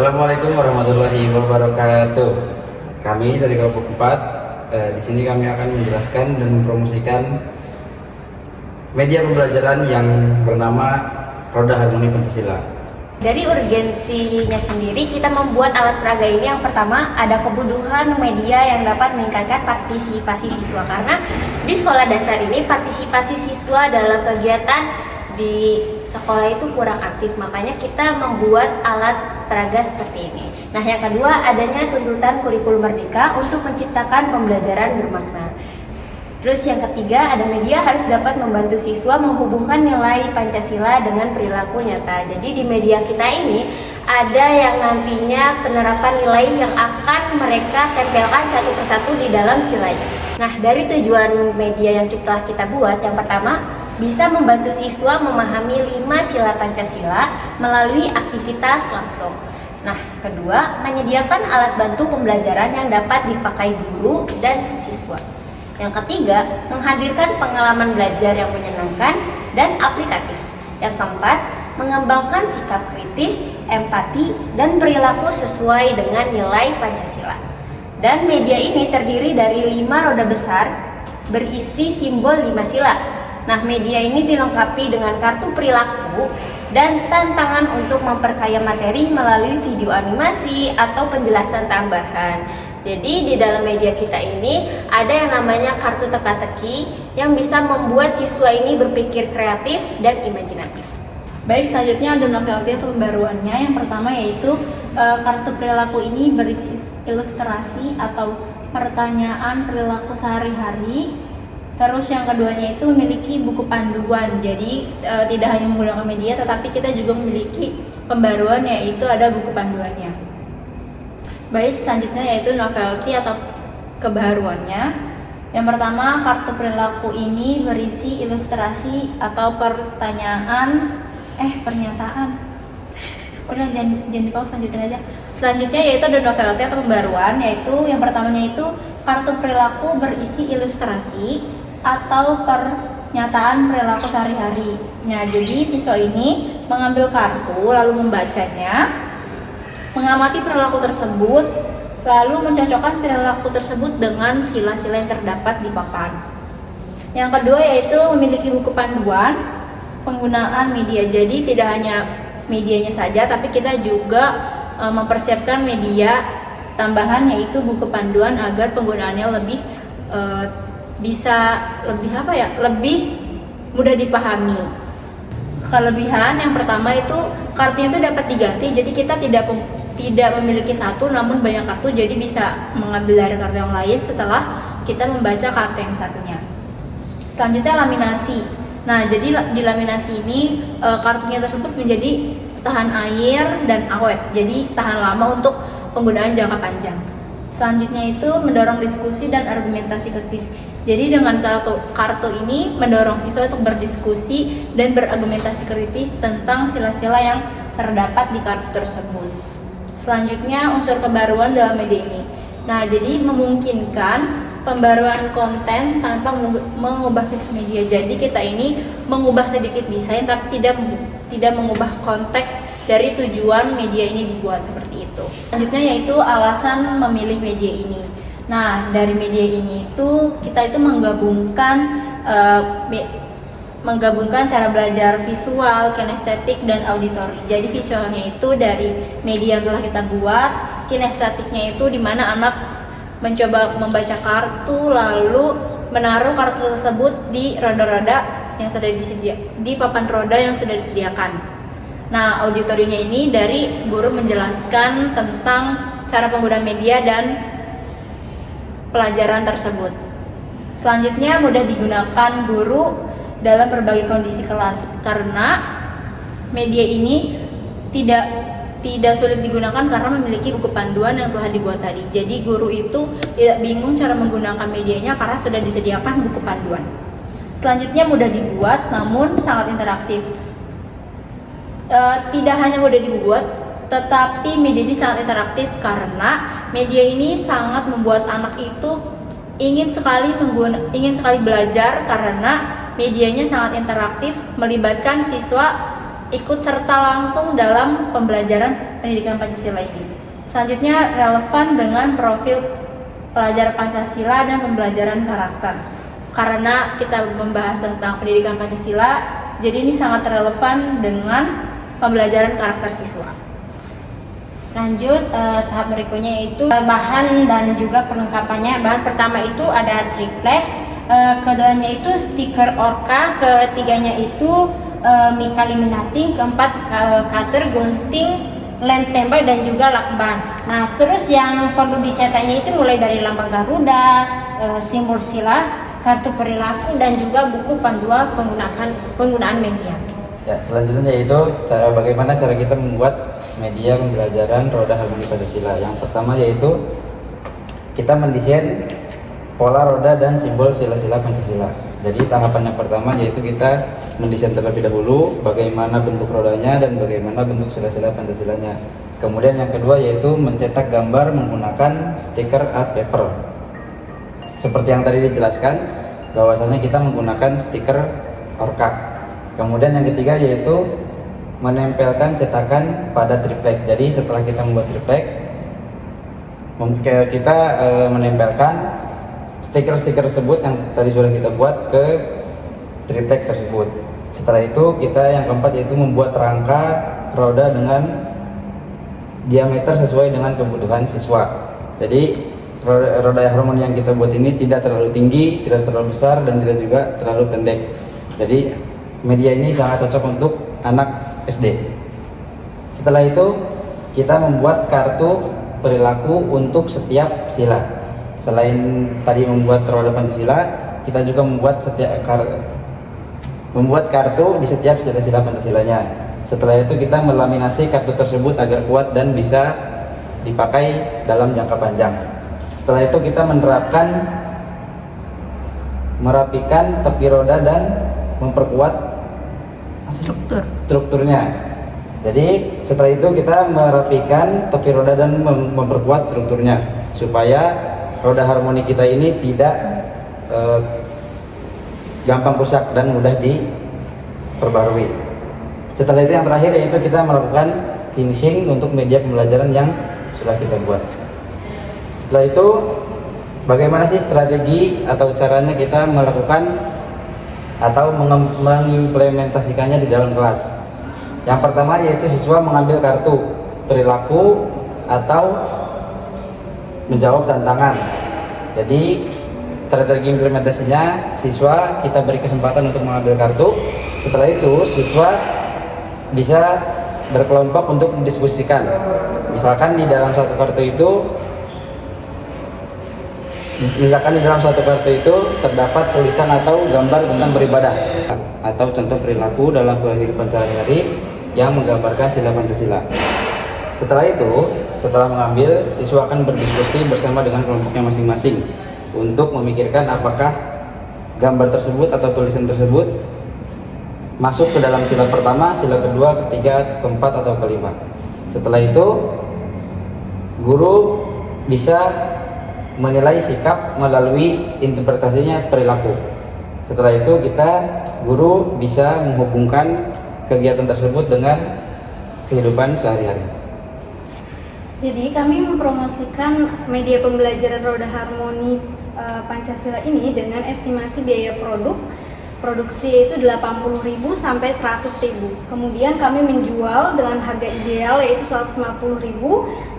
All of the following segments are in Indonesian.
Assalamualaikum warahmatullahi wabarakatuh. Kami dari kelompok 4 di sini kami akan menjelaskan dan mempromosikan media pembelajaran yang bernama Roda Harmoni Pancasila. Dari urgensinya sendiri, kita membuat alat peraga ini. Yang pertama, ada kebutuhan media yang dapat meningkatkan partisipasi siswa. Karena di sekolah dasar ini, partisipasi siswa dalam kegiatan di sekolah itu kurang aktif. Makanya kita membuat alat peraga seperti ini. Nah, yang kedua, adanya tuntutan kurikulum merdeka untuk menciptakan pembelajaran bermakna. Terus yang ketiga, ada media harus dapat membantu siswa menghubungkan nilai Pancasila dengan perilaku nyata. Jadi di media kita ini ada yang nantinya penerapan nilai yang akan mereka tempelkan satu persatu di dalam silanya. Nah, dari tujuan media yang kita buat, yang pertama, bisa membantu siswa memahami 5 sila Pancasila melalui aktivitas langsung. Nah, kedua, menyediakan alat bantu pembelajaran yang dapat dipakai guru dan siswa. Yang ketiga, menghadirkan pengalaman belajar yang menyenangkan dan aplikatif. Yang keempat, mengembangkan sikap kritis, empati, dan perilaku sesuai dengan nilai Pancasila. Dan media ini terdiri dari 5 roda besar berisi simbol 5 sila. Nah, media ini dilengkapi dengan kartu perilaku dan tantangan untuk memperkaya materi melalui video animasi atau penjelasan tambahan. Jadi di dalam media kita ini ada yang namanya kartu teka-teki yang bisa membuat siswa ini berpikir kreatif dan imajinatif. Baik, selanjutnya ada novelty atau pembaruannya. Yang pertama yaitu kartu perilaku ini berisi ilustrasi atau pertanyaan perilaku sehari-hari. Terus yang keduanya itu memiliki buku panduan. Jadi tidak hanya menggunakan media, tetapi kita juga memiliki pembaruan, yaitu ada buku panduannya. Baik, selanjutnya yaitu novelty atau kebaruannya. Yang pertama, kartu perilaku ini berisi ilustrasi atau pernyataan. Udah, jangan dipause, selanjutnya aja. Selanjutnya yaitu ada novelty atau pembaruan, yaitu yang pertamanya itu kartu perilaku berisi ilustrasi atau pernyataan perilaku sehari-hari. Nah, jadi siswa ini mengambil kartu lalu membacanya, mengamati perilaku tersebut, lalu mencocokkan perilaku tersebut dengan sila-sila yang terdapat di papan. Yang kedua yaitu memiliki buku panduan penggunaan media. Jadi tidak hanya medianya saja, tapi kita juga mempersiapkan media tambahan yaitu buku panduan agar penggunaannya lebih lebih mudah dipahami. Kelebihan yang pertama itu kartunya itu dapat diganti, jadi kita tidak memiliki satu namun banyak kartu, jadi bisa mengambil dari kartu yang lain setelah kita membaca kartu yang satunya. Selanjutnya laminasi. Nah, jadi di laminasi ini kartunya tersebut menjadi tahan air dan awet, jadi tahan lama untuk penggunaan jangka panjang. Selanjutnya itu mendorong diskusi dan argumentasi kritis. Jadi dengan kartu ini mendorong siswa untuk berdiskusi dan berargumentasi kritis tentang sila-sila yang terdapat di kartu tersebut. Selanjutnya unsur kebaruan dalam media ini. Nah, jadi memungkinkan pembaruan konten tanpa mengubah fisik media. Jadi kita ini mengubah sedikit desain tapi tidak mengubah konteks dari tujuan media ini dibuat seperti itu. Selanjutnya yaitu alasan memilih media ini. Nah, dari media ini itu kita itu menggabungkan cara belajar visual, kinestetik, dan auditori. Jadi visualnya itu dari media yang telah kita buat, kinestetiknya itu di mana anak mencoba membaca kartu lalu menaruh kartu tersebut di roda-roda yang sudah di papan roda yang sudah disediakan. Nah, auditorinya ini dari guru menjelaskan tentang cara penggunaan media dan pelajaran tersebut. Selanjutnya mudah digunakan guru dalam berbagai kondisi kelas karena media ini tidak sulit digunakan karena memiliki buku panduan yang telah dibuat tadi. Jadi guru itu tidak bingung cara menggunakan medianya karena sudah disediakan buku panduan. Selanjutnya mudah dibuat namun sangat interaktif. Tidak hanya mudah dibuat, tetapi media ini sangat interaktif karena media ini sangat membuat anak itu ingin sekali belajar karena medianya sangat interaktif, melibatkan siswa ikut serta langsung dalam pembelajaran pendidikan Pancasila ini. Selanjutnya relevan dengan profil pelajar Pancasila dan pembelajaran karakter. Karena kita membahas tentang pendidikan Pancasila, jadi ini sangat relevan dengan pembelajaran karakter siswa. Lanjut, tahap berikutnya yaitu bahan dan juga perlengkapannya. Bahan pertama itu ada triplex, keduanya itu stiker orca, ketiganya itu mica laminating, keempat cutter, gunting, lem tembak dan juga lakban. Nah, terus yang perlu dicetaknya itu mulai dari lambang Garuda, simbol sila, kartu perilaku dan juga buku panduan penggunaan media. Ya, selanjutnya yaitu bagaimana cara kita membuat media pembelajaran Roda Harmoni Pancasila. Yang pertama yaitu kita mendesain pola roda dan simbol sila-sila Pancasila. Jadi tahapan yang pertama yaitu kita mendesain terlebih dahulu bagaimana bentuk rodanya dan bagaimana bentuk sila-sila Pancasilanya. Kemudian yang kedua yaitu mencetak gambar menggunakan stiker art paper. Seperti yang tadi dijelaskan, bahwasanya kita menggunakan stiker orca. Kemudian yang ketiga yaitu menempelkan cetakan pada triplek. Jadi setelah kita membuat triplek, kita menempelkan stiker-stiker tersebut yang tadi sudah kita buat ke triplek tersebut. Setelah itu kita yang keempat yaitu membuat rangka roda dengan diameter sesuai dengan kebutuhan siswa. Jadi roda harmoni yang kita buat ini tidak terlalu tinggi, tidak terlalu besar, dan tidak juga terlalu pendek. Jadi media ini sangat cocok untuk anak SD. Setelah itu kita membuat kartu perilaku untuk setiap sila. Selain tadi membuat roda Pancasila, kita juga membuat kartu di setiap sila-sila Pancasilanya. Setelah itu kita melaminasi kartu tersebut agar kuat dan bisa dipakai dalam jangka panjang. Setelah itu kita merapikan tepi roda dan memperkuat strukturnya. Jadi setelah itu kita merapikan tepi roda dan memperkuat strukturnya supaya roda harmoni kita ini tidak gampang rusak dan mudah diperbarui. Setelah itu yang terakhir yaitu kita melakukan finishing untuk media pembelajaran yang sudah kita buat. Setelah itu bagaimana sih strategi atau caranya kita melakukan atau mengimplementasikannya di dalam kelas? Yang pertama yaitu siswa mengambil kartu perilaku atau menjawab tantangan. Jadi strategi implementasinya, siswa kita beri kesempatan untuk mengambil kartu. Setelah itu siswa bisa berkelompok untuk mendiskusikan. Misalkan di dalam satu kartu itu terdapat tulisan atau gambar tentang beribadah atau contoh perilaku dalam kehidupan sehari-hari yang menggambarkan sila Pancasila. Setelah mengambil, siswa akan berdiskusi bersama dengan kelompoknya masing-masing untuk memikirkan apakah gambar tersebut atau tulisan tersebut masuk ke dalam sila pertama, sila kedua, ketiga, keempat atau kelima. Setelah itu guru bisa menilai sikap melalui interpretasinya perilaku. Setelah itu guru bisa menghubungkan kegiatan tersebut dengan kehidupan sehari-hari. Jadi kami mempromosikan media pembelajaran Roda Harmoni Pancasila ini dengan estimasi biaya produksi itu 80.000 sampai 100.000. Kemudian kami menjual dengan harga ideal yaitu 150.000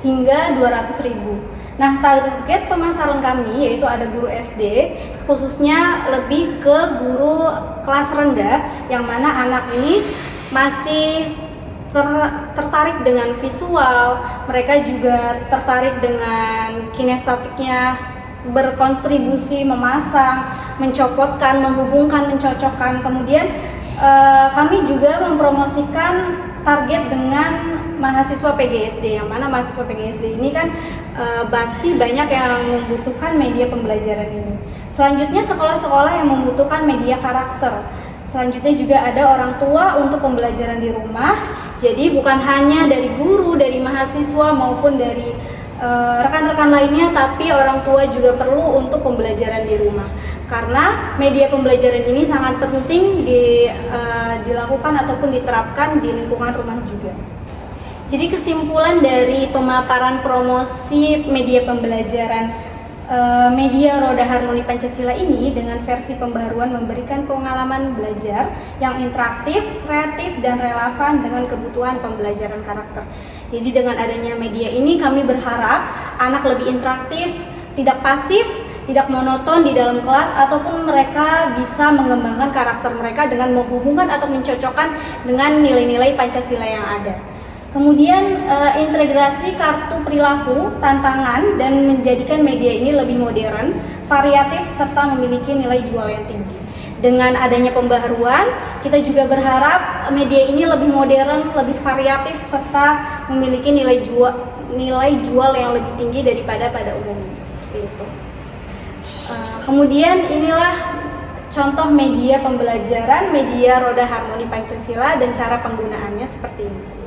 hingga 200.000. Nah, target pemasaran kami yaitu ada guru SD, khususnya lebih ke guru kelas rendah, yang mana anak ini masih tertarik dengan visual, mereka juga tertarik dengan kinestetiknya, berkontribusi, memasang, mencopotkan, menghubungkan, mencocokkan. Kemudian kami juga mempromosikan target dengan mahasiswa PGSD, yang mana mahasiswa PGSD ini kan masih banyak yang membutuhkan media pembelajaran ini. Selanjutnya sekolah-sekolah yang membutuhkan media karakter. Selanjutnya juga ada orang tua untuk pembelajaran di rumah. Jadi bukan hanya dari guru, dari mahasiswa maupun dari rekan-rekan lainnya, tapi orang tua juga perlu untuk pembelajaran di rumah. karena media pembelajaran ini sangat penting dilakukan ataupun diterapkan di lingkungan rumah juga. Jadi kesimpulan dari pemaparan promosi media pembelajaran media Roda Harmoni Pancasila ini dengan versi pembaruan memberikan pengalaman belajar yang interaktif, kreatif, dan relevan dengan kebutuhan pembelajaran karakter. Jadi dengan adanya media ini kami berharap anak lebih interaktif, tidak pasif, tidak monoton di dalam kelas, ataupun mereka bisa mengembangkan karakter mereka dengan menghubungkan atau mencocokkan dengan nilai-nilai Pancasila yang ada. Kemudian integrasi kartu perilaku, tantangan, dan menjadikan media ini lebih modern, variatif, serta memiliki nilai jual yang tinggi. Dengan adanya pembaharuan, kita juga berharap media ini lebih modern, lebih variatif, serta memiliki nilai jual yang lebih tinggi daripada pada umumnya. Seperti itu. Kemudian inilah contoh media pembelajaran media Roda Harmoni Pancasila dan cara penggunaannya seperti ini.